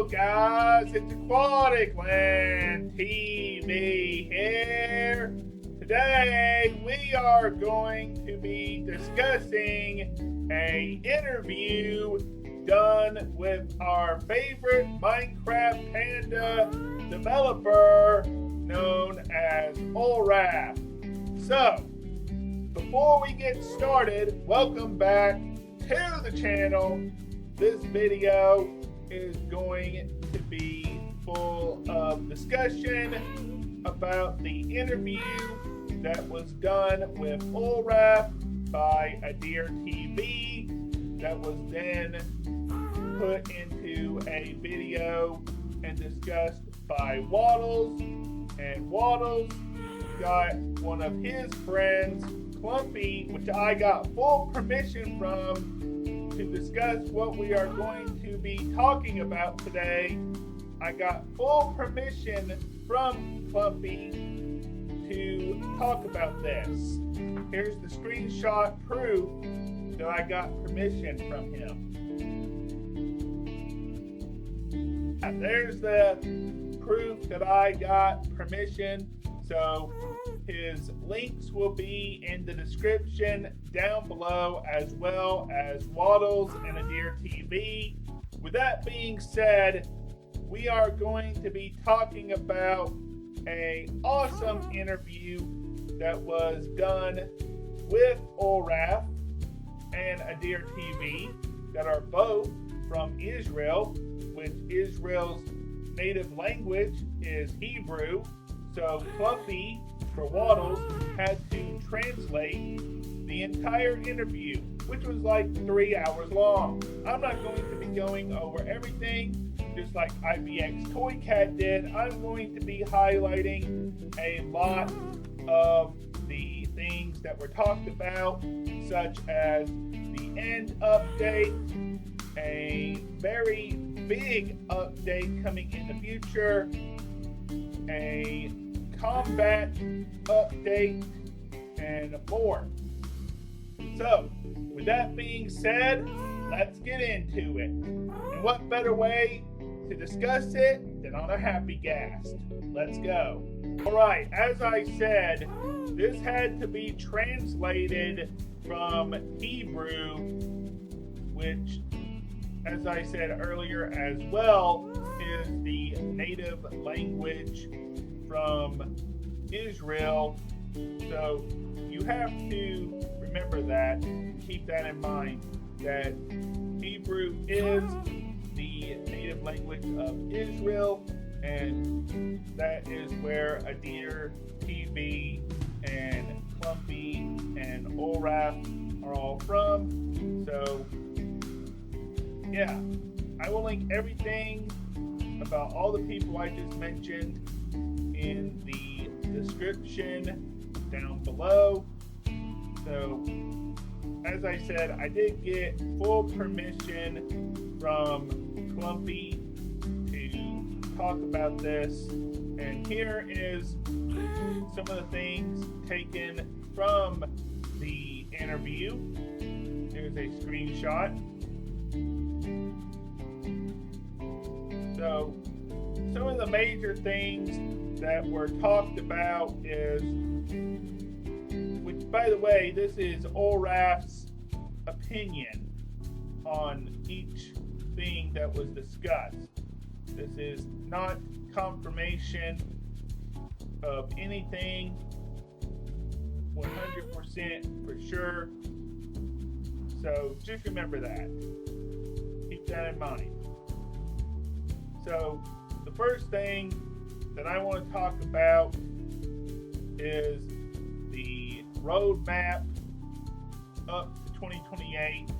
guys, it's Aquatic Land TV here. Today we are going to be discussing an interview done with our favorite Minecraft Panda developer known as Ulraf. So, before we get started, welcome back to the channel. This video is going to be full of discussion about the interview that was done with Ulraf by AdirTv that was then put into a video and discussed by Waddles, and Waddles got one of his friends, Clumpy, which I got full permission from to discuss what we are going to be talking about today. I got full permission from Clumpy to talk about this. Here's the screenshot proof that I got permission from him. And there's the proof that I got permission. So his links will be in the description down below, as well as Waddles and AdirTv. With that being said, we are going to be talking about an awesome interview that was done with Ulraf and AdirTv that are both from Israel, which Israel's native language is Hebrew. So Clumpy, for Waddles, had to translate the entire interview, which was like 3 hours long. I'm not going to be going over everything, just like IBX Toy Cat did. I'm going to be highlighting a lot of the things that were talked about, such as the end update, a very big update coming in the future, a combat update, and more. So, with that being said, let's get into it. And what better way to discuss it than on a happy gast? Let's go. Alright, as I said, this had to be translated from Hebrew, which, as I said earlier as well, is the native language from Israel. So you have to remember that, keep that in mind, that Hebrew is the native language of Israel, and that is where AdirTv and Clumpy and Ulraf are all from. So yeah, I will link everything about all the people I just mentioned in the description down below. So, as I said, I did get full permission from Clumpy to talk about this, and here is some of the things taken from the interview. There's a screenshot. So, some of the major things that were talked about is, which by the way, this is Ulraf's opinion on each thing that was discussed. This is not confirmation of anything 100% for sure. So just remember that. Keep that in mind. So the first thing that I want to talk about is the roadmap up to 2028.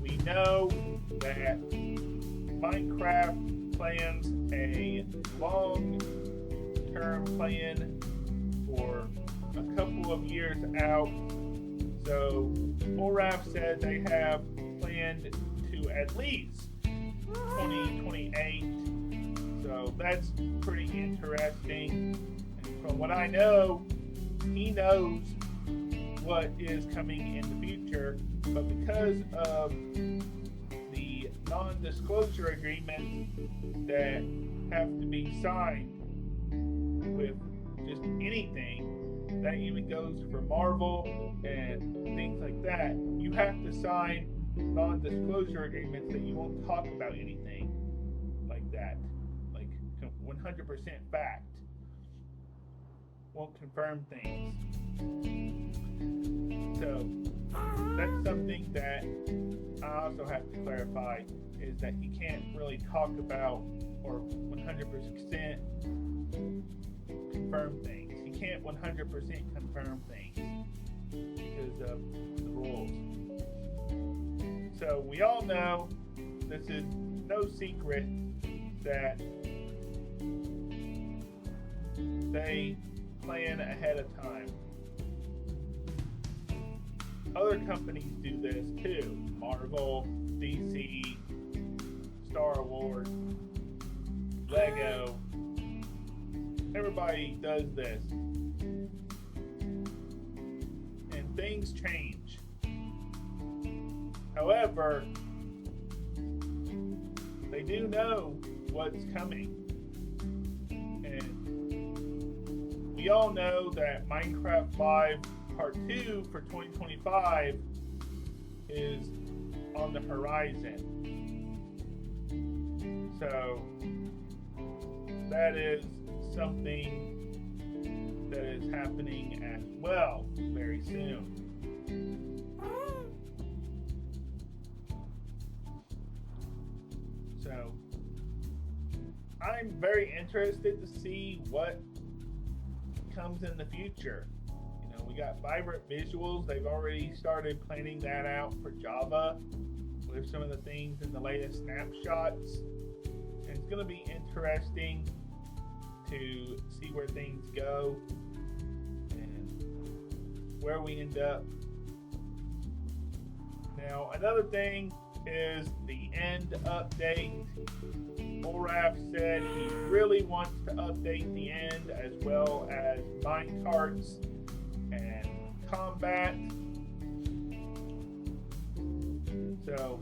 We know that Minecraft plans a long-term plan for a couple of years out. So Ulraf said they have planned to at least 2028. So that's pretty interesting. And from what I know, he knows what is coming in the future, but because of the non-disclosure agreements that have to be signed with just anything. That even goes for Marvel and things like that. You have to sign non-disclosure agreements that you won't talk about anything like that, like 100% fact. Won't confirm things. So that's something that I also have to clarify, is that he can't really talk about or 100% confirm things. He can't 100% confirm things because of the rules. So we all know, this is no secret, that they plan ahead of time. Other companies do this too. Marvel, DC, Star Wars, Lego. Everybody does this. And things change. However, they do know what's coming. And we all know that Minecraft Live Part 2 for 2025 is on the horizon. So that is something that is happening as well very soon. So I'm very interested to see what comes in the future. You know, we got vibrant visuals. They've already started planning that out for Java with some of the things in the latest snapshots. And it's going to be interesting to see where things go and where we end up. Now, another thing is the end update. Ulraf said he really wants to update the end, as well as minecarts and combat. So,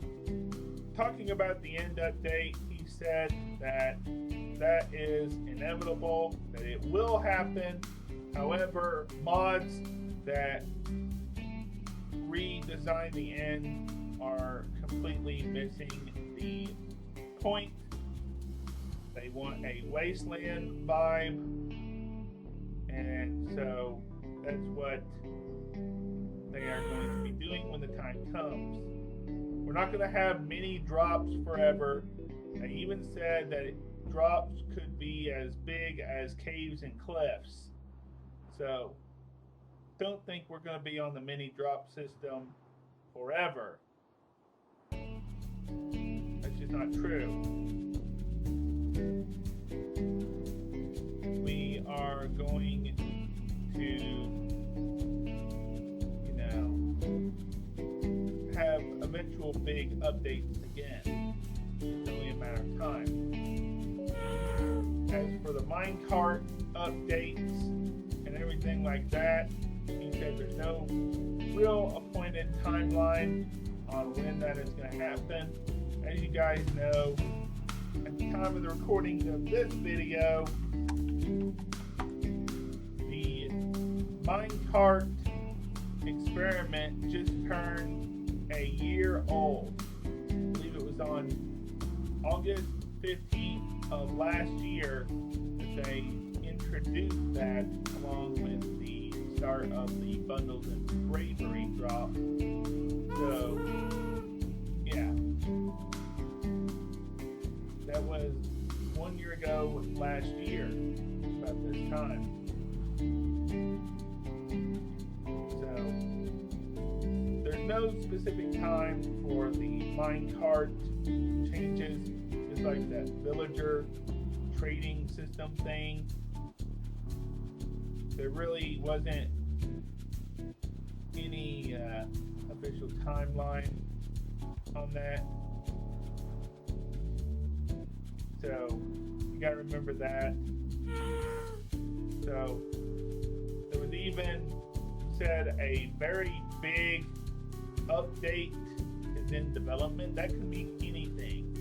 talking about the end update, he said that that is inevitable, that it will happen. However, mods that redesign the end are completely missing the point. They want a wasteland vibe, and so that's what they are going to be doing when the time comes. We're not going to have mini drops forever. They even said that drops could be as big as caves and cliffs. So don't think we're going to be on the mini drop system forever. That's just not true. We are going to, have eventual big updates again. It's only a matter of time. As for the minecart updates and everything like that, he said there's no real appointed timeline on when that is going to happen. As you guys know, at the time of the recording of this video, the minecart experiment just turned a year old. I believe it was on August 15th of last year that they introduced that, along with the start of the bundles and bravery drop. So, yeah. That was 1 year ago last year, about this time. There's no specific time for the minecart changes, just like that villager trading system thing. There really wasn't any official timeline on that. So you gotta remember that. So there was even said a very big update is in development. That could be anything.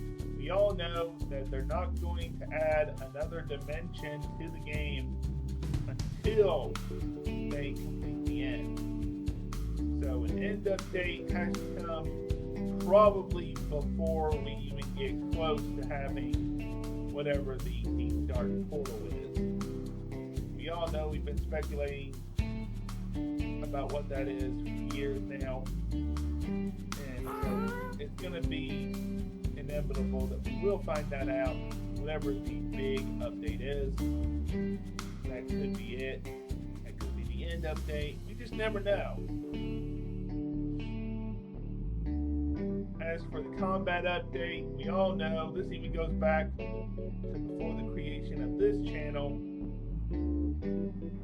we all know that they're not going to add another dimension to the game until they complete the end. So an end update has to come probably before we even get close to having whatever the Deep Dark Portal is. We all know we've been speculating about what that is for years now. And so it's going to be inevitable that we will find that out, whatever the big update is. That could be it. That could be the end update. We just never know. As for the combat update, we all know this even goes back to before the creation of this channel.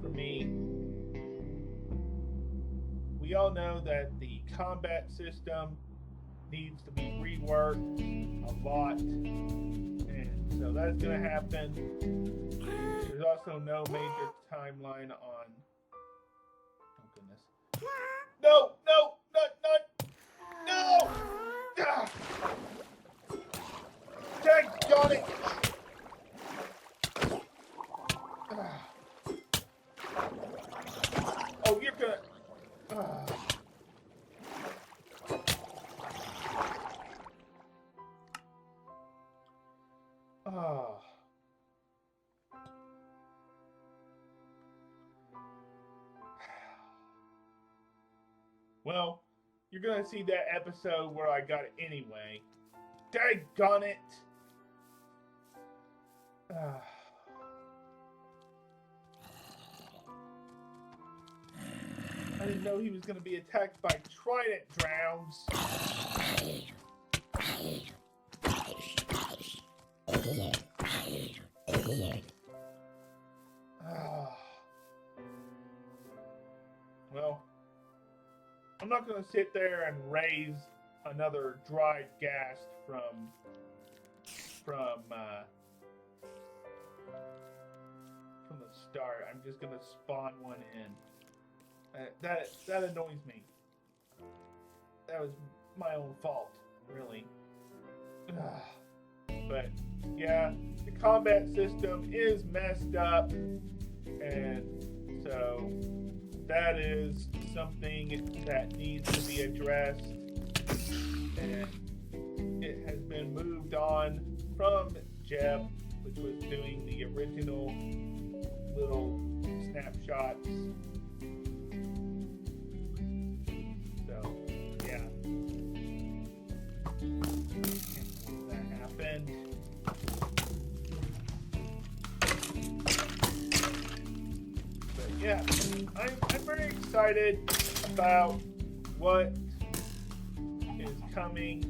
For me, we all know that the combat system needs to be reworked a lot, and so that's going to happen. There's also no major timeline on. Oh goodness! No! No! No! Ah! Got it! Ah. Oh, you're gonna. Ah. Oh. Well, you're gonna see that episode where I got it anyway. Daggone it! I didn't know he was gonna be attacked by trident drowns. Well, I'm not going to sit there and raise another dried ghast from the start. I'm just going to spawn one in. That annoys me. That was my own fault, really. But yeah, the combat system is messed up, and so that is something that needs to be addressed, and it has been moved on from Jeb, which was doing the original little snapshots. So yeah, that happened. Yeah, I'm very excited about what is coming.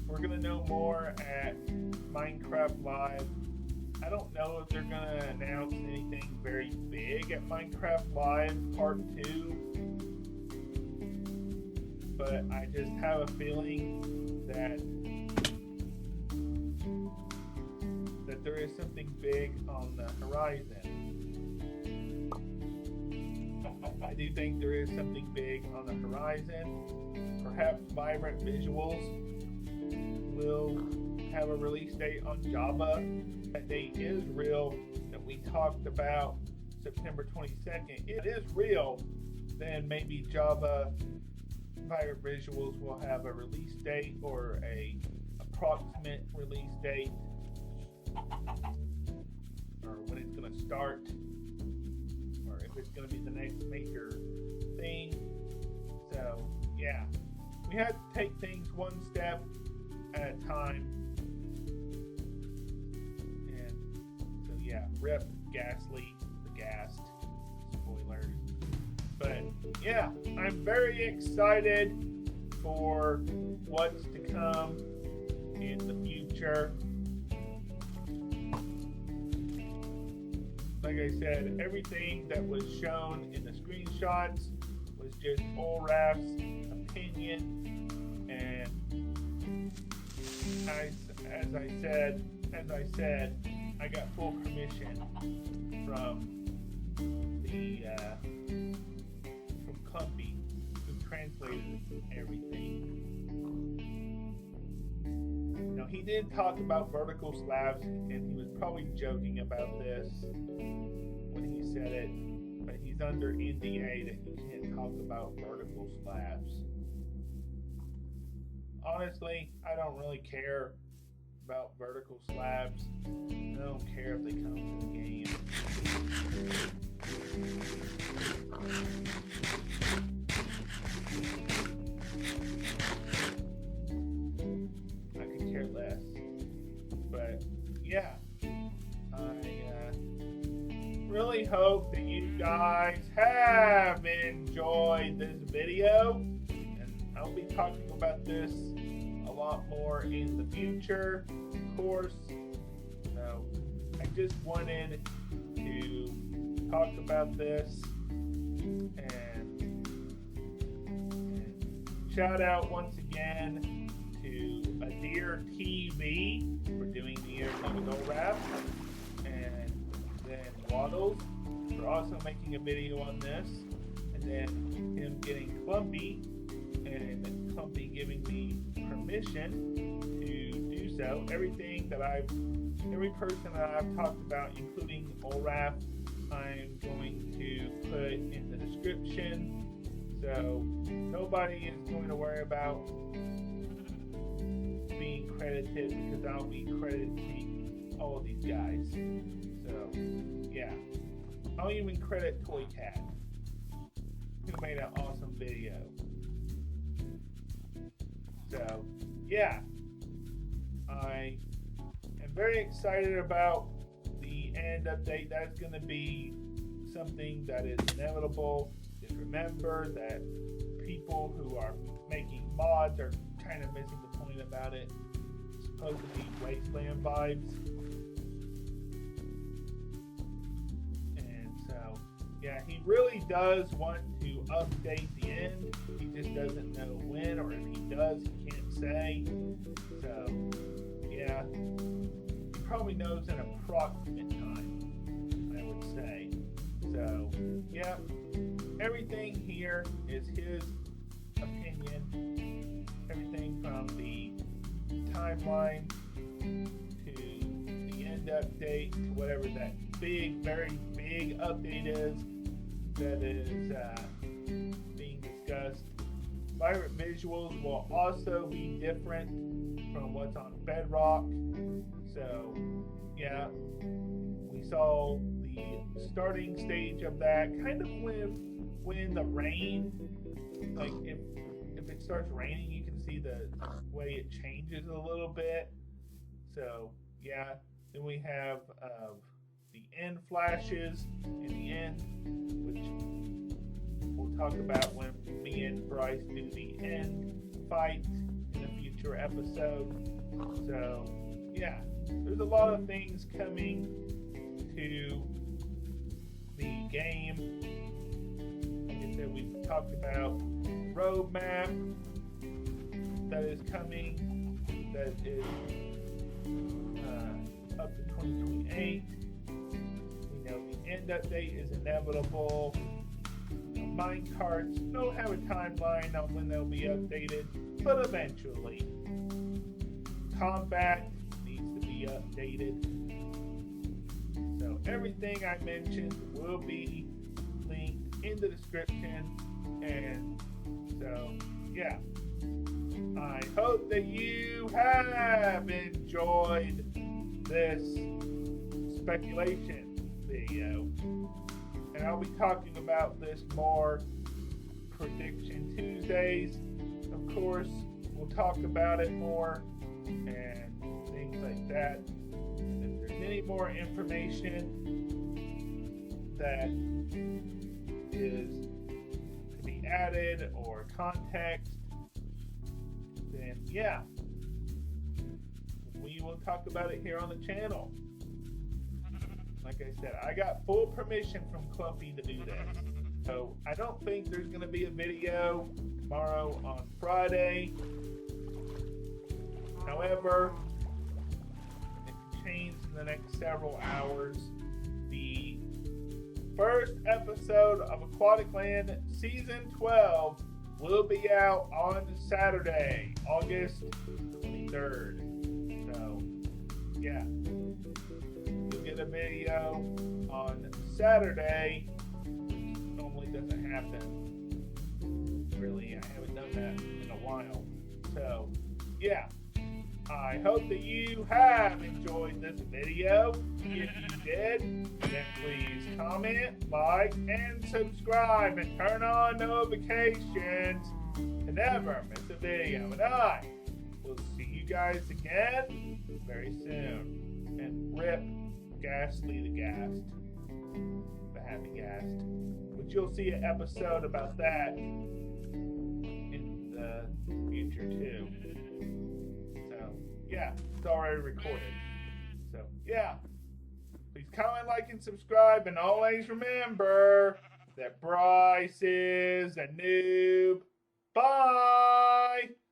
We're going to know more at Minecraft Live. I don't know if they're going to announce anything very big at Minecraft Live Part 2. But I just have a feeling that there is something big on the horizon. I do think there is something big on the horizon. Perhaps Vibrant Visuals will have a release date on Java. That date is real, that we talked about September 22nd. If it is real, then maybe Java Vibrant Visuals will have a release date or a approximate release date, or when it's going to start, or if it's going to be the next major thing. So yeah, we have to take things one step at a time. And so yeah, rip Ghastly, the Ghast, spoiler. But yeah, I'm very excited for what's to come in the future. Like I said, everything that was shown in the screenshots was just Ulraf's opinion, and as I said, I got full permission from Clumpy, who translated everything. he did talk about vertical slabs, and he was probably joking about this when he said it, but he's under NDA that he can't talk about vertical slabs. Honestly, I don't really care about vertical slabs. I don't care if they come to the game. I could care less. But yeah, I really hope that you guys have enjoyed this video, and I'll be talking about this a lot more in the future, of course. So I just wanted to talk about this and shout out once again to AdirTv for doing the interview with Ulraf, and then Waddles for also making a video on this, and then him getting Clumpy, and Clumpy giving me permission to do so. Every person that I've talked about, including Ulraf, I'm going to put in the description, so nobody is going to worry about being credited, because I'll be crediting all of these guys. So yeah, I'll even credit Toy Cat, who made an awesome video. So yeah, I am very excited about the end update. That's going to be something that is inevitable. Just remember that people who are making mods are kind of missing the point about it. It's supposed to be Wasteland vibes. And so, yeah, he really does want to update the end. He just doesn't know when, or if he does, he can't say. So, yeah, he probably knows an approximate time, I would say. So, yeah, everything here is his opinion. Everything from the timeline to the end update to whatever that big, very big update is that is being discussed. Pirate visuals will also be different from what's on Bedrock. So, yeah, we saw the starting stage of that kind of when the rain, like if it starts raining, you can see the way it changes a little bit. So yeah, then we have the end flashes in the end, which we'll talk about when me and Bryce do the end fight in a future episode. So yeah, there's a lot of things coming to the game. Like I said, we've talked about roadmap that is coming, that is up to 2028. We know the end update is inevitable. Mine carts don't have a timeline on when they'll be updated, but eventually. Combat needs to be updated. So everything I mentioned will be linked in the description, and so yeah, I hope that you have enjoyed this speculation video, and I'll be talking about this more Prediction Tuesdays. Of course, we'll talk about it more and things like that. And if there's any more information that is to be added or context, then yeah, we will talk about it here on the channel. Like I said, I got full permission from Clumpy to do this. So I don't think there's going to be a video tomorrow on Friday. However, it can change in the next several hours. The first episode of Aquatic Land Season 12 will be out on Saturday, August 23rd. yeah, you'll get a video on Saturday. Normally doesn't happen. Really, I haven't done that in a while. So, yeah. I hope that you have enjoyed this video. If you did, then please comment, like, and subscribe, and turn on notifications to never miss a video. And I will see you guys again very soon. And rip Ghastly the Ghast, the Happy Ghast. But you'll see an episode about that in the future too. Yeah, it's already recorded. So, yeah. Please comment, like, and subscribe. And always remember that Bryce is a noob. Bye!